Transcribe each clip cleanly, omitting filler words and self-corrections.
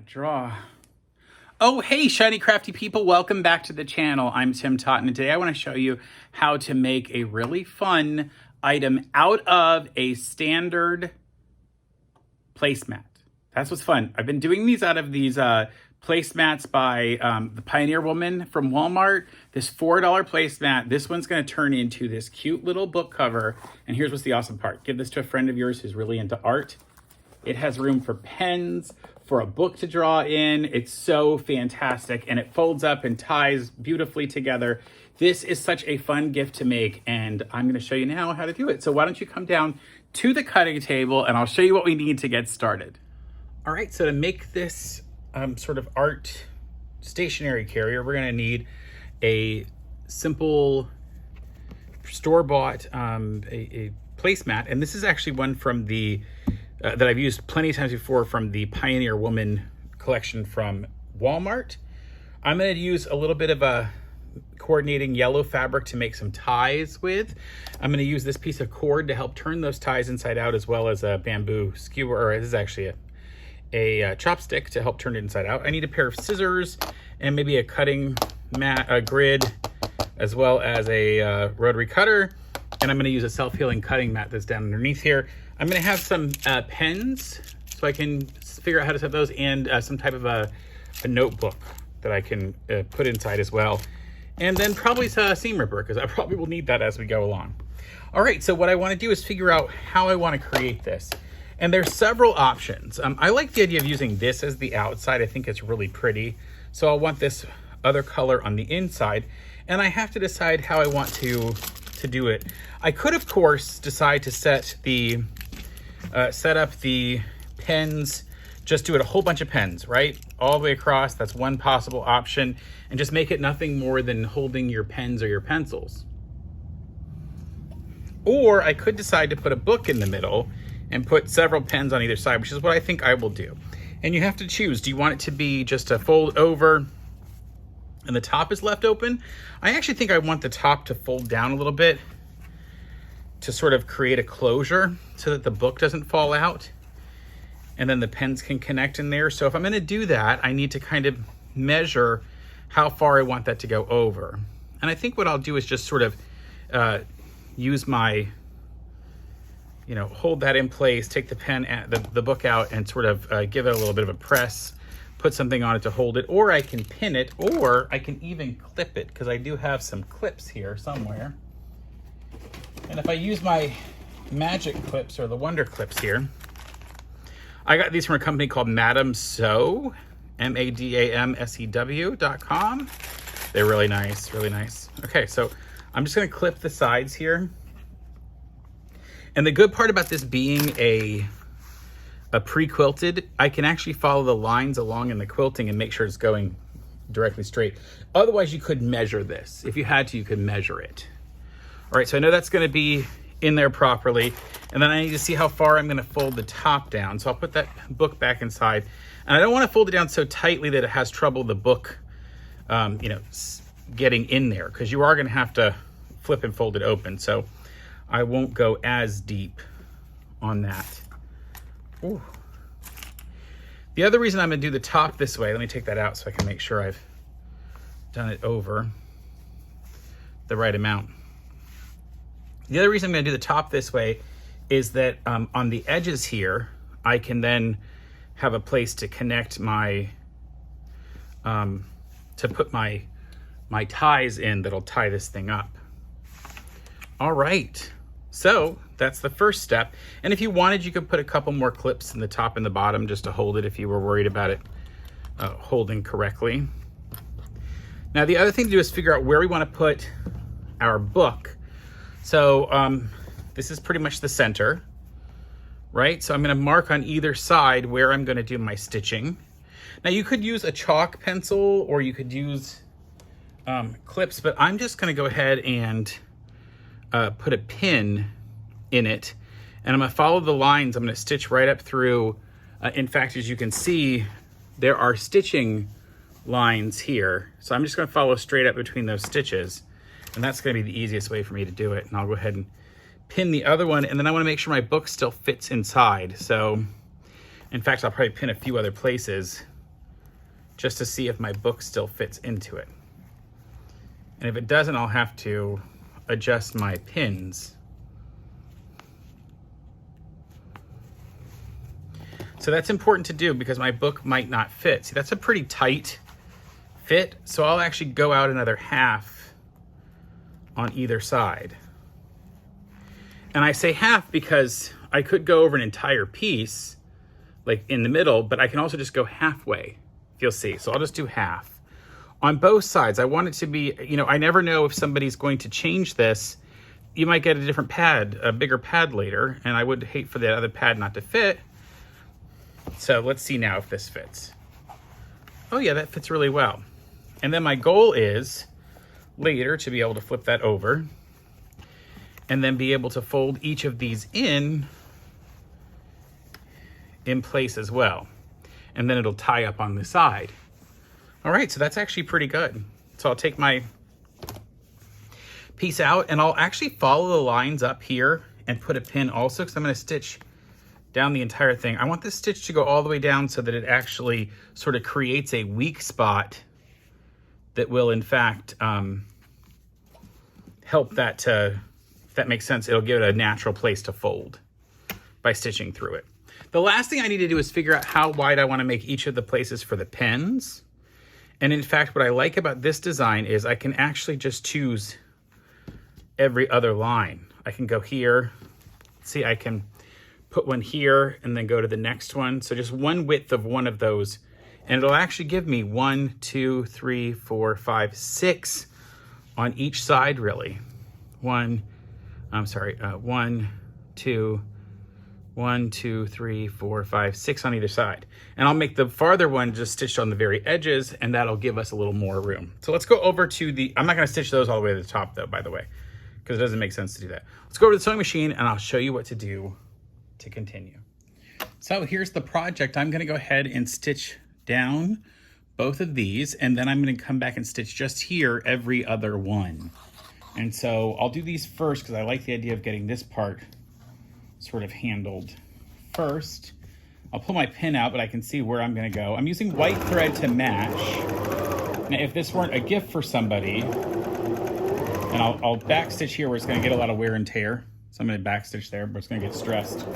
Draw. Oh, hey, Shiny Crafty People. Welcome back to the channel. I'm Tim Totten, and today I want to show you how to make a really fun item out of a standard placemat. That's what's fun. I've been doing these out of these placemats by the Pioneer Woman from Walmart. This $4 placemat, this one's going to turn into this cute little book cover. And here's what's the awesome part. Give this to a friend of yours who's really into art. It has room for pens, for a book to draw in. It's so fantastic, and it folds up and ties beautifully together. This is such a fun gift to make, and I'm gonna show you now how to do it. So why don't you come down to the cutting table and I'll show you what we need to get started. All right, so to make this sort of art stationery carrier, we're gonna need a simple store-bought a placemat, and this is actually one from the that I've used plenty of times before from the Pioneer Woman collection from Walmart. I'm going to use a little bit of a coordinating yellow fabric to make some ties with. I'm going to use this piece of cord to help turn those ties inside out, as well as a bamboo skewer, or this is actually a chopstick to help turn it inside out. I need a pair of scissors and maybe a cutting mat, a grid, as well as a rotary cutter. And I'm going to use a self-healing cutting mat that's down underneath here. I'm going to have some pens so I can figure out how to set those, and some type of a notebook that I can put inside as well. And then probably a seam ripper, because I probably will need that as we go along. All right, so what I want to do is figure out how I want to create this. And there's several options. I like the idea of using this as the outside. I think it's really pretty. So I'll want this other color on the inside. And I have to decide how I want to do it. I could, of course, decide to set up the pens, just do it a whole bunch of pens, right? All the way across, that's one possible option, and just make it nothing more than holding your pens or your pencils. Or I could decide to put a book in the middle and put several pens on either side, which is what I think I will do. And you have to choose, do you want it to be just a fold over and the top is left open? I actually think I want the top to fold down a little bit to sort of create a closure so that the book doesn't fall out, and then the pens can connect in there. So if I'm going to do that, I need to kind of measure how far I want that to go over. And I think what I'll do is just sort of use my, hold that in place, take the book out, and sort of give it a little bit of a press, put something on it to hold it, or I can pin it, or I can even clip it, because I do have some clips here somewhere. And if I use my magic clips, or the wonder clips here, I got these from a company called Madam Sew, MADAMSEW.com. They're really nice, really nice. Okay, so I'm just gonna clip the sides here. And the good part about this being a pre-quilted, I can actually follow the lines along in the quilting and make sure it's going directly straight. Otherwise, you could measure this. If you had to, you could measure it. All right, so I know that's gonna be in there properly, and then I need to see how far I'm gonna fold the top down. So I'll put that book back inside, and I don't wanna fold it down so tightly that it has trouble the book getting in there, because you are gonna have to flip and fold it open. So I won't go as deep on that. Ooh. The other reason I'm gonna do the top this way, let me take that out so I can make sure I've done it over the right amount. The other reason I'm gonna do the top this way is that on the edges here, I can then have a place to connect my, to put my ties in that'll tie this thing up. All right, so that's the first step. And if you wanted, you could put a couple more clips in the top and the bottom just to hold it if you were worried about it holding correctly. Now, the other thing to do is figure out where we wanna put our book. So this is pretty much the center, right? So I'm gonna mark on either side where I'm gonna do my stitching. Now you could use a chalk pencil, or you could use clips, but I'm just gonna go ahead and put a pin in it, and I'm gonna follow the lines. I'm gonna stitch right up through. In fact, as you can see, there are stitching lines here. So I'm just gonna follow straight up between those stitches. And that's gonna be the easiest way for me to do it. And I'll go ahead and pin the other one, and then I wanna make sure my book still fits inside. So, in fact, I'll probably pin a few other places just to see if my book still fits into it. And if it doesn't, I'll have to adjust my pins. So that's important to do because my book might not fit. See, that's a pretty tight fit. So I'll actually go out another half on either side. And I say half because I could go over an entire piece, like in the middle, but I can also just go halfway, if you'll see. So I'll just do half. On both sides, I want it to be, you know, I never know if somebody's going to change this. You might get a different pad, a bigger pad later, and I would hate for that other pad not to fit. So let's see now if this fits. Oh yeah, that fits really well. And then my goal is later to be able to flip that over and then be able to fold each of these in place as well. And then it'll tie up on the side. All right, so that's actually pretty good. So I'll take my piece out and I'll actually follow the lines up here and put a pin also because I'm gonna stitch down the entire thing. I want this stitch to go all the way down so that it actually sort of creates a weak spot that will in fact help that to, if that makes sense, it'll give it a natural place to fold by stitching through it. The last thing I need to do is figure out how wide I want to make each of the places for the pens. And in fact, what I like about this design is I can actually just choose every other line. I can go here. See, I can put one here and then go to the next one. So just one width of one of those. And it'll actually give me 1, 2, 3, 4, 5, 6 on each side, really. 1, 2, 1, 2, 3, 4, 5, 6 on either side. And I'll make the farther one just stitched on the very edges, and that'll give us a little more room. So let's go over to the, I'm not gonna stitch those all the way to the top though, by the way, because it doesn't make sense to do that. Let's go over to the sewing machine and I'll show you what to do to continue. So here's the project. I'm gonna go ahead and stitch down both of these, and then I'm gonna come back and stitch just here every other one. And so I'll do these first because I like the idea of getting this part sort of handled first. I'll pull my pin out, but I can see where I'm gonna go. I'm using white thread to match. Now, if this weren't a gift for somebody, and I'll back stitch here where it's gonna get a lot of wear and tear. So I'm gonna back stitch there, but it's gonna get stressed.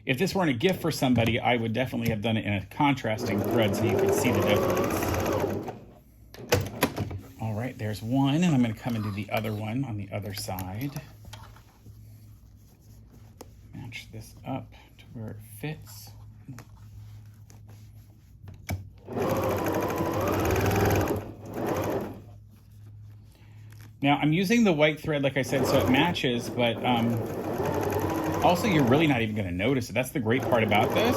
If this weren't a gift for somebody, I would definitely have done it in a contrasting thread so you could see the difference. All right, there's one, and I'm gonna come and do the other one on the other side. Match this up to where it fits. Now I'm using the white thread, like I said, so it matches, but also you're really not even gonna notice it. That's the great part about this.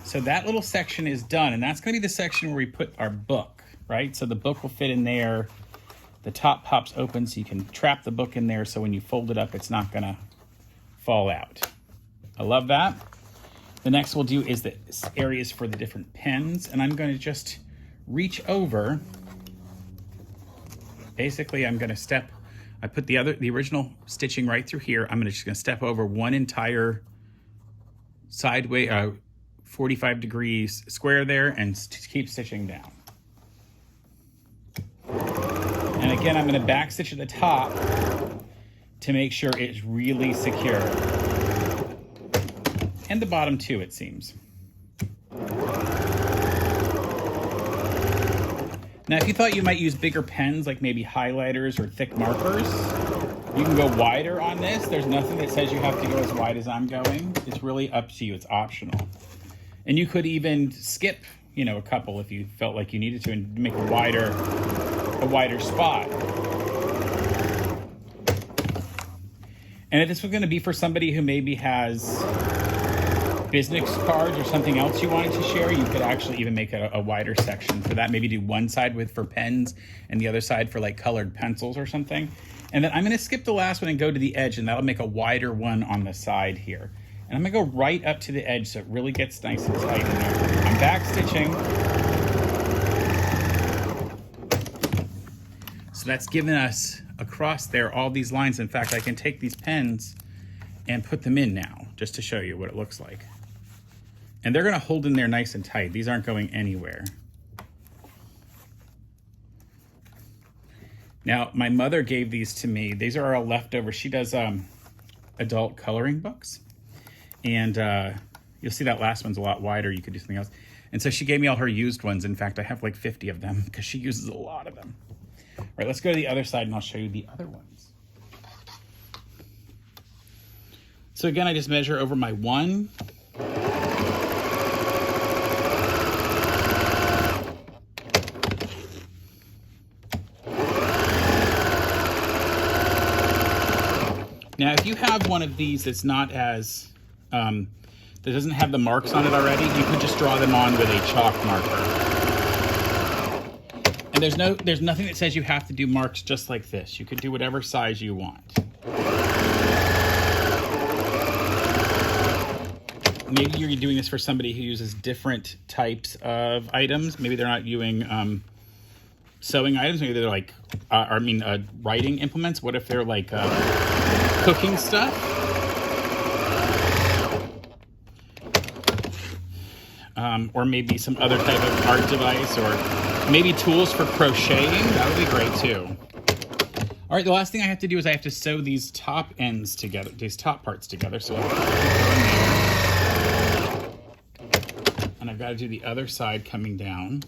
So that little section is done, and that's gonna be the section where we put our book, right? So the book will fit in there. The top pops open so you can trap the book in there so when you fold it up, it's not gonna fall out. I love that. The next we'll do is the areas for the different pens, and I'm gonna just reach over. Basically, I'm gonna step, I put the original stitching right through here. I'm just gonna step over one entire sideways, 45 degrees square there and keep stitching down. And again, I'm gonna back stitch at the top to make sure it's really secure. And the bottom too, it seems. Now, if you thought you might use bigger pens, like maybe highlighters or thick markers, you can go wider on this. There's nothing that says you have to go as wide as I'm going. It's really up to you, it's optional. And you could even skip, you know, a couple if you felt like you needed to and make a wider spot. And if this was gonna be for somebody who maybe has business cards or something else you wanted to share, you could actually even make a wider section for that. Maybe do one side for pens and the other side for like colored pencils or something. And then I'm gonna skip the last one and go to the edge, and that'll make a wider one on the side here. And I'm gonna go right up to the edge so it really gets nice and tight in there. I'm back stitching. So that's given us across there all these lines. In fact, I can take these pens and put them in now just to show you what it looks like. And they're gonna hold in there nice and tight. These aren't going anywhere. Now, my mother gave these to me. These are all leftovers. She does adult coloring books. And you'll see that last one's a lot wider. You could do something else. And so she gave me all her used ones. In fact, I have like 50 of them because she uses a lot of them. All right, let's go to the other side and I'll show you the other ones. So again, I just measure over my 1. Now, if you have one of these that's not as, that doesn't have the marks on it already, you could just draw them on with a chalk marker. And there's nothing that says you have to do marks just like this. You could do whatever size you want. Maybe you're doing this for somebody who uses different types of items. Maybe they're not using sewing items. Maybe they're like, writing implements. What if they're like cooking stuff? Or maybe some other type of art device, or maybe tools for crocheting. That would be great too. All right, the last thing I have to do is I have to sew these top ends together, these top parts together. So and I've got to do the other side coming down.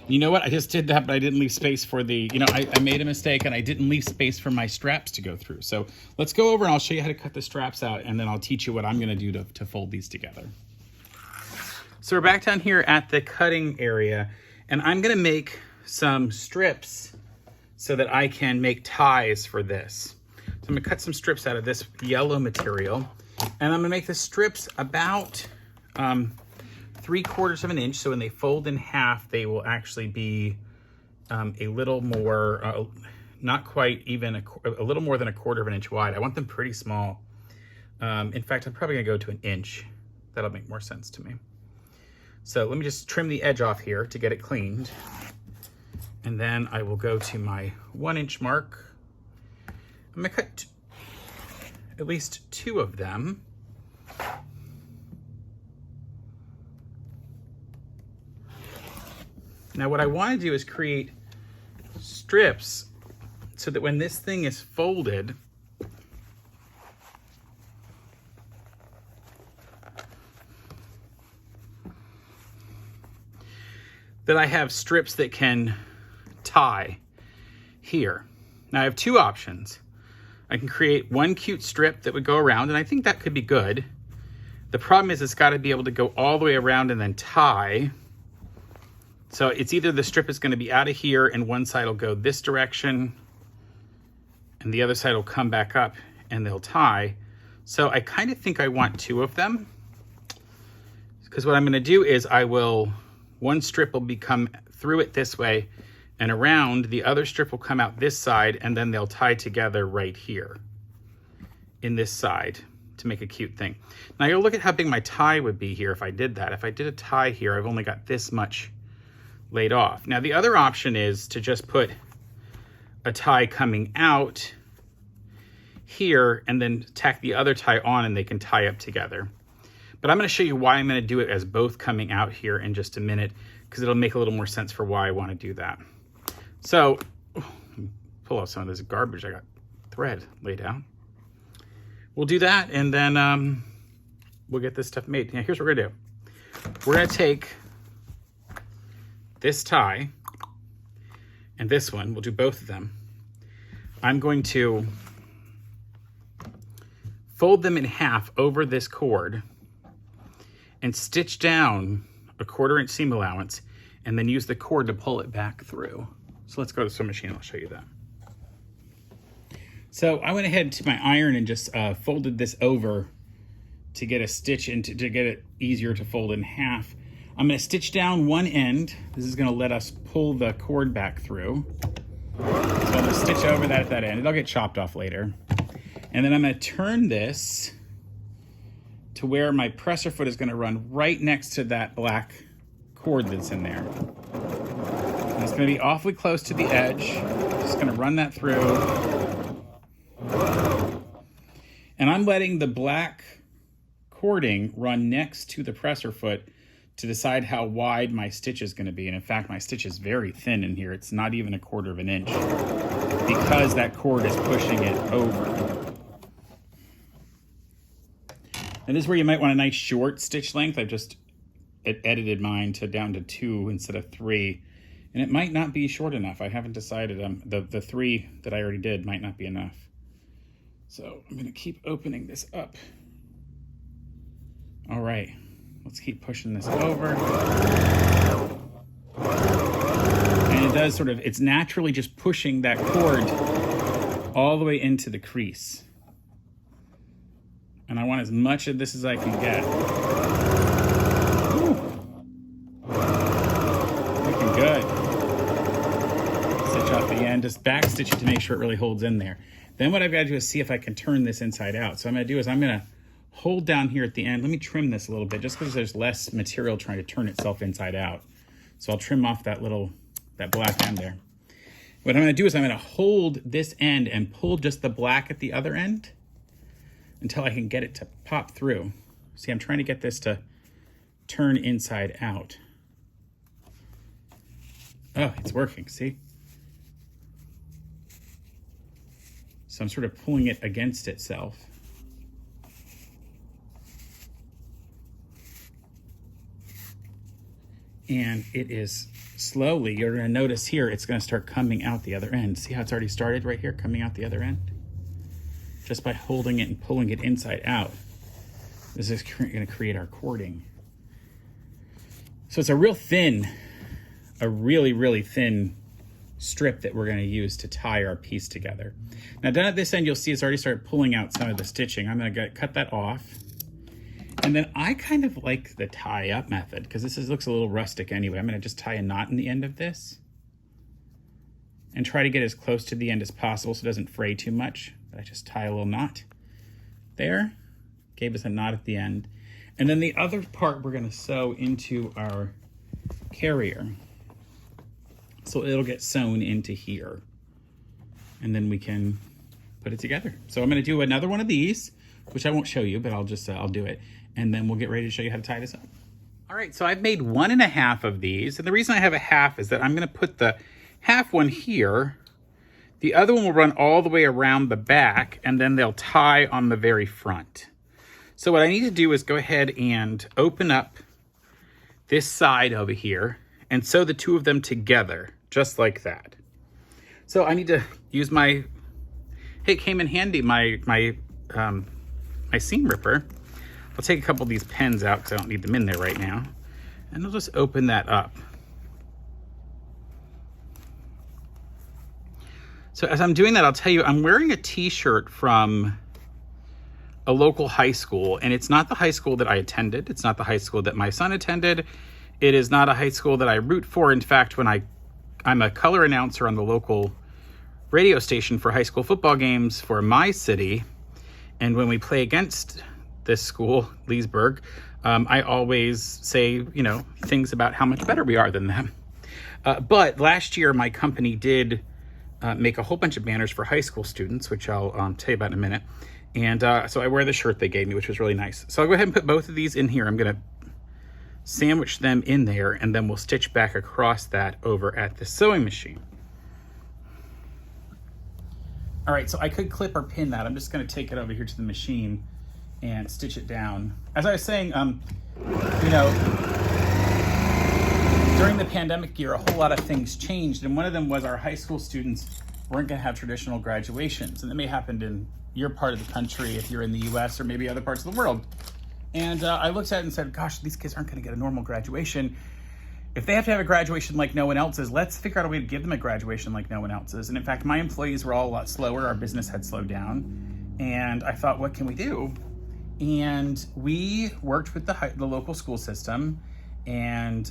You know what? I just did that, but I didn't leave space for the, I made a mistake and I didn't leave space for my straps to go through. So let's go over and I'll show you how to cut the straps out, and then I'll teach you what I'm going to do to fold these together. So we're back down here at the cutting area, and I'm going to make some strips so that I can make ties for this. So I'm going to cut some strips out of this yellow material, and I'm going to make the strips about 3/4 of an inch, so when they fold in half, they will actually be a little more, not quite even, a little more than 1/4 of an inch wide. I want them pretty small. In fact, I'm probably gonna go to 1 inch. That'll make more sense to me. So let me just trim the edge off here to get it cleaned. And then I will go to my 1 inch mark. I'm gonna cut at least 2 of them. Now what I want to do is create strips so that when this thing is folded, that I have strips that can tie here. Now I have 2 options. I can create one cute strip that would go around, and I think that could be good. The problem is it's got to be able to go all the way around and then tie. So it's either the strip is going to be out of here and one side will go this direction and the other side will come back up and they'll tie. So I kind of think I want 2 of them, because what I'm going to do is one strip will come through it this way and around, the other strip will come out this side, and then they'll tie together right here in this side to make a cute thing. Now you'll look at how big my tie would be here if I did that. If I did a tie here, I've only got this much laid off. Now the other option is to just put a tie coming out here and then tack the other tie on and they can tie up together. But I'm going to show you why I'm going to do it as both coming out here in just a minute, because it'll make a little more sense for why I want to do that. So pull off some of this garbage. I got thread laid out. We'll do that, and then we'll get this stuff made. Now here's what we're going to do. We're going to take this tie and this one, we'll do both of them. I'm going to fold them in half over this cord and stitch down a 1/4 inch seam allowance, and then use the cord to pull it back through. So let's go to the sewing machine, I'll show you that. So I went ahead to my iron and just folded this over to get a stitch into, to get it easier to fold in half. I'm going to stitch down one end. This is going to let us pull the cord back through. So I'm going to stitch over that at that end. It'll get chopped off later. And then I'm going to turn this to where my presser foot is going to run right next to that black cord that's in there. And it's going to be awfully close to the edge. Just going to run that through. And I'm letting the black cording run next to the presser foot to decide how wide my stitch is going to be. And in fact, my stitch is very thin in here. It's not even 1/4 of an inch because that cord is pushing it over. And this is where you might want a nice short stitch length. I've just edited mine down to 2 instead of 3. And it might not be short enough. I haven't decided. The 3 that I already did might not be enough. So I'm going to keep opening this up. All right, let's keep pushing this over. And it does it's naturally just pushing that cord all the way into the crease. And I want as much of this as I can get. Ooh. Looking good. Stitch off the end, just back stitch it to make sure it really holds in there. Then what I've got to do is see if I can turn this inside out. So what I'm going to do is I'm going to hold down here at the end. Let me trim this a little bit just because there's less material trying to turn itself inside out. So I'll trim off that black end there. What I'm going to do is I'm going to hold this end and pull just the black at the other end until I can get it to pop through. See, I'm trying to get this to turn inside out. Oh, it's working, see? So I'm sort of pulling it against itself. And it is slowly, you're going to notice here, it's going to start coming out the other end. See how it's already started right here, coming out the other end? Just by holding it and pulling it inside out. This is going to create our cording. So it's a really, really thin strip that we're going to use to tie our piece together. Now down at this end, you'll see it's already started pulling out some of the stitching. I'm going to cut that off. And then I kind of like the tie up method because looks a little rustic anyway. I'm going to just tie a knot in the end of this and try to get as close to the end as possible so it doesn't fray too much. But I just tie a little knot there, gave us a knot at the end. And then the other part we're going to sew into our carrier. So it'll get sewn into here. And then we can put it together. So I'm going to do another one of these, which I won't show you, but I'll do it. And then we'll get ready to show you how to tie this up. All right, so I've made 1.5 of these. And the reason I have a half is that I'm going to put the half one here. The other one will run all the way around the back, and then they'll tie on the very front. So what I need to do is go ahead and open up this side over here and sew the two of them together, just like that. So I need to use my, hey, it came in handy, my seam ripper. I'll take a couple of these pens out because I don't need them in there right now. And I'll just open that up. So as I'm doing that, I'll tell you, I'm wearing a t-shirt from a local high school, and it's not the high school that I attended. It's not the high school that my son attended. It is not a high school that I root for. In fact, when I'm a color announcer on the local radio station for high school football games for my city, and when we play against this school, Leesburg, I always say, things about how much better we are than them. But last year, my company did make a whole bunch of banners for high school students, which I'll tell you about in a minute. And so I wear the shirt they gave me, which was really nice. So I'll go ahead and put both of these in here. I'm going to sandwich them in there, and then we'll stitch back across that over at the sewing machine. All right, so I could clip or pin that. I'm just going to take it over here to the machine and stitch it down. As I was saying, during the pandemic year, a whole lot of things changed, and one of them was our high school students weren't going to have traditional graduations, and that may have happened in your part of the country if you're in the US or maybe other parts of the world. And I looked at it and said, gosh, these kids aren't going to get a normal graduation. If they have to have a graduation like no one else's, let's figure out a way to give them a graduation like no one else's. And in fact, my employees were all a lot slower. Our business had slowed down. And I thought, what can we do? And we worked with the local school system and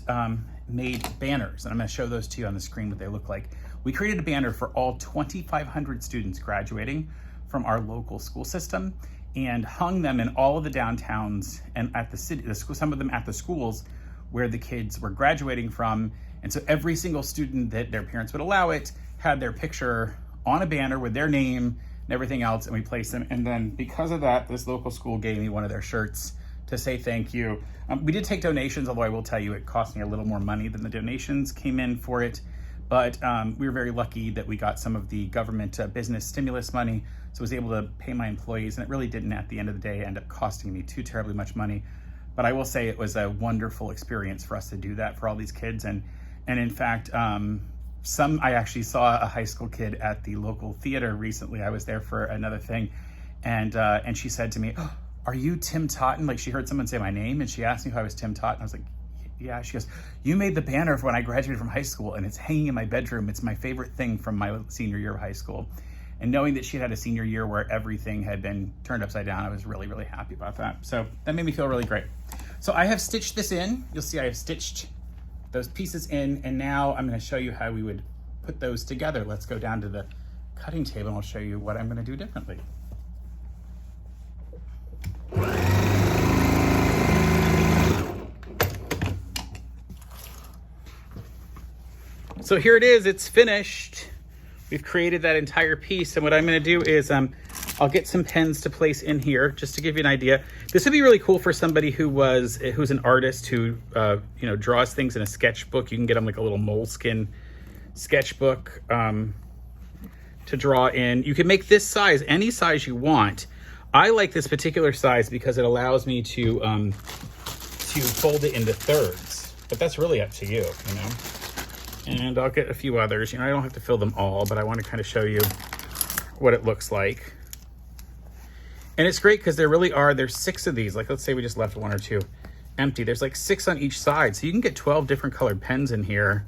made banners. And I'm going to show those to you on the screen what they look like. We created a banner for all 2,500 students graduating from our local school system and hung them in all of the downtowns and at the city, some of them at the schools where the kids were graduating from. And so every single student that their parents would allow it had their picture on a banner with their name and everything else, and we placed them. And then because of that, this local school gave me one of their shirts to say thank you. We did take donations, although I will tell you it cost me a little more money than the donations came in for it. But we were very lucky that we got some of the government business stimulus money, so I was able to pay my employees, and it really didn't at the end of the day end up costing me too terribly much money. But I will say it was a wonderful experience for us to do that for all these kids. And in fact, I actually saw a high school kid at the local theater recently. I was there for another thing, and she said to me, "Oh, are you Tim Totten?" Like, she heard someone say my name, and she asked me if I was Tim Totten. I was like, yeah. She goes, "You made the banner for when I graduated from high school, and it's hanging in my bedroom. It's my favorite thing from my senior year of high school." And knowing that she had a senior year where everything had been turned upside down, I was really, really happy about that. So that made me feel really great. So I have stitched this in. You'll see I have stitched those pieces in, and now I'm going to show you how we would put those together. Let's go down to the cutting table and I'll show you what I'm going to do differently. So here it is, it's finished. We've created that entire piece, and what I'm going to do is I'll get some pens to place in here just to give you an idea. This would be really cool for somebody who's an artist who draws things in a sketchbook. You can get them like a little moleskin sketchbook to draw in. You can make this size, any size you want. I like this particular size because it allows me to fold it into thirds, but that's really up to you, you know. And I'll get a few others. I don't have to fill them all, but I want to kind of show you what it looks like. And it's great because there's 6 of these. Like, let's say we just left 1 or 2 empty. There's like 6 on each side. So you can get 12 different colored pens in here,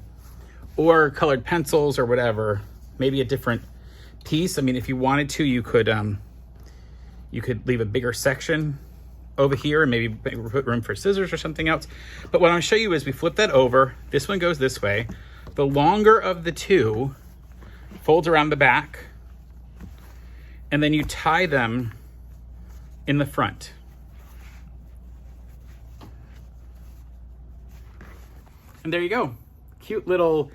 or colored pencils or whatever. Maybe a different piece. I mean, if you wanted to, you could leave a bigger section over here and maybe put room for scissors or something else. But what I'm gonna show you is we flip that over. This one goes this way. The longer of the two folds around the back, and then you tie them in the front. And there you go. Cute little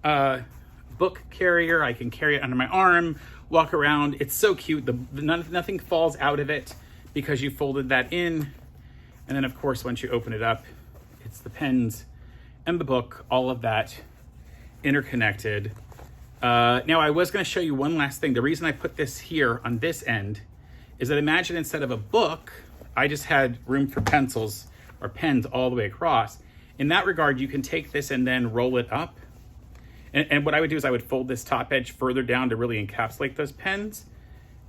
book carrier. I can carry it under my arm, walk around. It's so cute. Nothing falls out of it because you folded that in. And then of course, once you open it up, it's the pens and the book, all of that interconnected. Now I was gonna show you one last thing. The reason I put this here on this end is that imagine instead of a book, I just had room for pencils or pens all the way across. In that regard, you can take this and then roll it up. And what I would do is I would fold this top edge further down to really encapsulate those pens.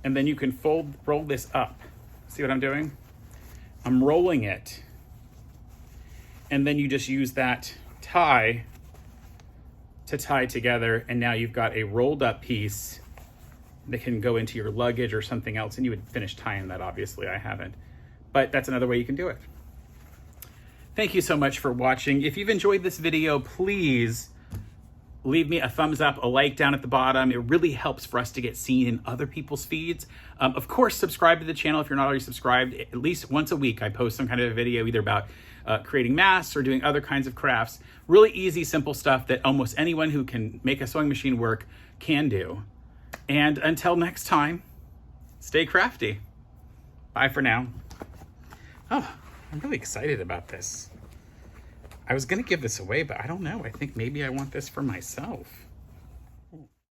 And then you can roll this up. See what I'm doing? I'm rolling it. And then you just use that tie to tie together. And now you've got a rolled up piece that can go into your luggage or something else. And you would finish tying that, obviously. I haven't. But that's another way you can do it. Thank you so much for watching. If you've enjoyed this video, please leave me a thumbs up, a like down at the bottom. It really helps for us to get seen in other people's feeds. Of course, subscribe to the channel if you're not already subscribed. At least once a week, I post some kind of a video either about creating masks or doing other kinds of crafts. Really easy, simple stuff that almost anyone who can make a sewing machine work can do. And until next time, stay crafty. Bye for now. Oh, I'm really excited about this. I was gonna give this away, but I don't know. I think maybe I want this for myself.